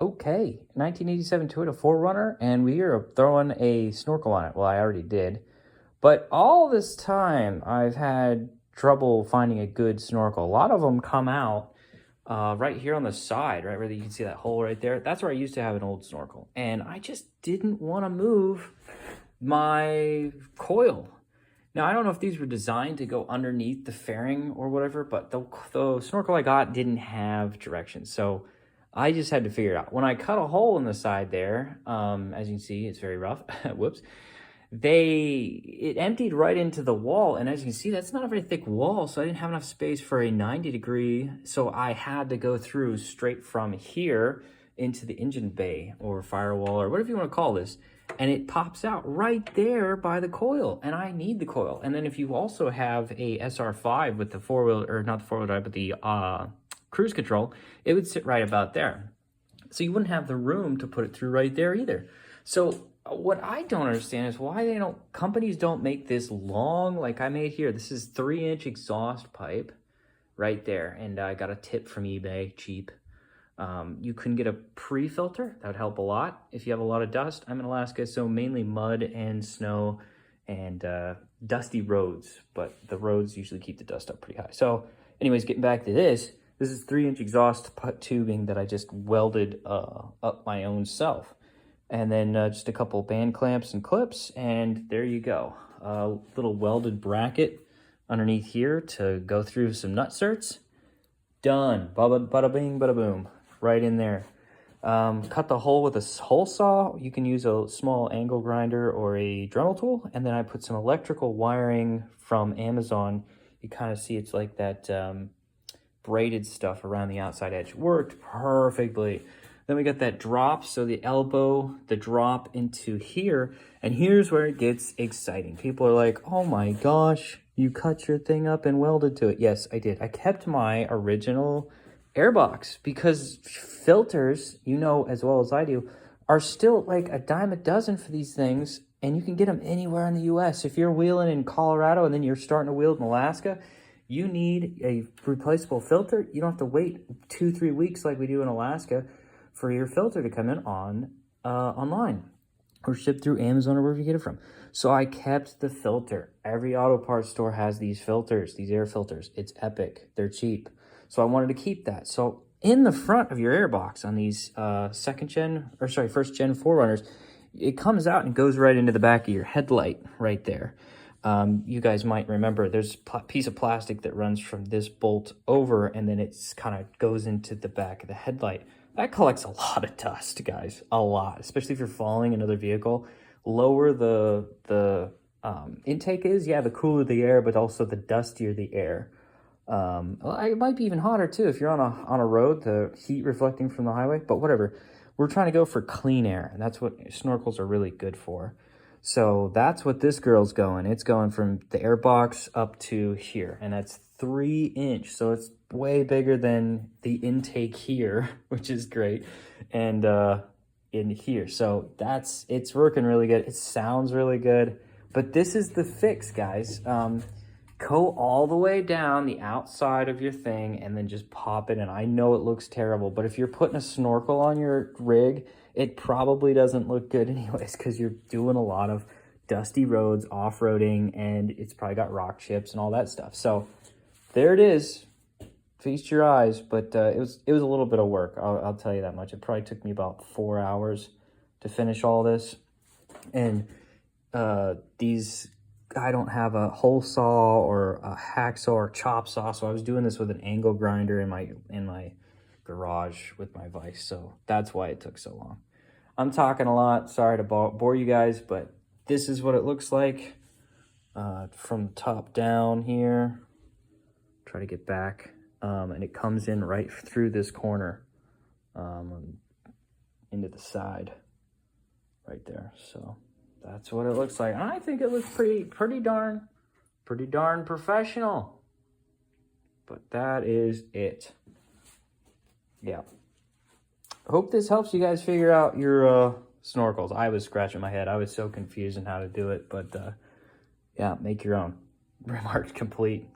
Okay, 1987 Toyota 4Runner, and we are throwing a snorkel on it. Well, I already did. But all this time, I've had trouble finding a good snorkel. A lot of them come out right here on the side, right where you can see that hole right there. That's where I used to have an old snorkel. And I just didn't want to move my coil. Now, I don't know if these were designed to go underneath the fairing or whatever, but the snorkel I got didn't have directions. So I just had to figure it out. When I cut a hole in the side there, as you can see, it's very rough. Whoops. It emptied right into the wall. And as you can see, that's not a very thick wall. So I didn't have enough space for a 90-degree. So I had to go through straight from here into the engine bay or firewall or whatever you want to call this. And it pops out right there by the coil, and I need the coil. And then if you also have a SR5 with the four-wheel, or not the four-wheel drive, but the cruise control, it would sit right about there. So you wouldn't have the room to put it through right there either. So what I don't understand is why companies don't make this long like I made here. This is 3-inch exhaust pipe right there, and I got a tip from eBay, cheap. You can get a pre-filter. That would help a lot if you have a lot of dust. I'm in Alaska, so mainly mud and snow and dusty roads, but the roads usually keep the dust up pretty high. So anyways, getting back to this is 3-inch exhaust tubing that I just welded up my own self. And then just a couple band clamps and clips, and there you go. A little welded bracket underneath here to go through some nutserts. Done. Bada bing, bada boom. Right in there. Cut the hole with a hole saw. You can use a small angle grinder or a Dremel tool. And then I put some electrical wiring from Amazon. You kind of see it's like that braided stuff around the outside edge. Worked perfectly. Then we got that drop, so the elbow, the drop into here. And here's where it gets exciting. People are like, oh my gosh, you cut your thing up and welded to it. Yes, I did. I kept my original airbox because filters, you know as well as I do, are still like a dime a dozen for these things, and you can get them anywhere in the US. If you're wheeling in Colorado and then you're starting to wheel in Alaska, you need a replaceable filter. You don't have to wait 2-3 weeks like we do in Alaska for your filter to come in online or shipped through Amazon or wherever you get it from. So I kept the filter. Every auto parts store has these filters, these air filters. It's epic. They're cheap. So I wanted to keep that. So in the front of your airbox on these first gen 4Runners, it comes out and goes right into the back of your headlight right there. You guys might remember there's a piece of plastic that runs from this bolt over, and then it's kind of goes into the back of the headlight. That collects a lot of dust, guys, a lot, especially if you're following another vehicle. Lower the intake is, yeah, the cooler the air, but also the dustier the air. It might be even hotter too if you're on a road, the heat reflecting from the highway, but whatever. We're trying to go for clean air, and that's what snorkels are really good for. So that's what this girl's going. It's going from the airbox up to here, and that's 3-inch. So it's way bigger than the intake here, which is great. And in here. So it's working really good. It sounds really good. But this is the fix, guys. Go all the way down the outside of your thing and then just pop it in. I know it looks terrible, but if you're putting a snorkel on your rig, it probably doesn't look good anyways because you're doing a lot of dusty roads, off-roading, and it's probably got rock chips and all that stuff. So there it is. Feast your eyes, but it was a little bit of work. I'll tell you that much. It probably took me about 4 hours to finish all this. And I don't have a hole saw or a hacksaw or chop saw, so I was doing this with an angle grinder in my garage with my vise. So that's why it took so long. I'm talking a lot. Sorry to bore you guys, but this is what it looks like from top down here. Try to get back. And it comes in right through this corner into the side right there. So that's what it looks like. I think it looks pretty darn professional. But that is it. Yeah. Hope this helps you guys figure out your snorkels. I was scratching my head. I was so confused on how to do it. But yeah, make your own. Remarks complete.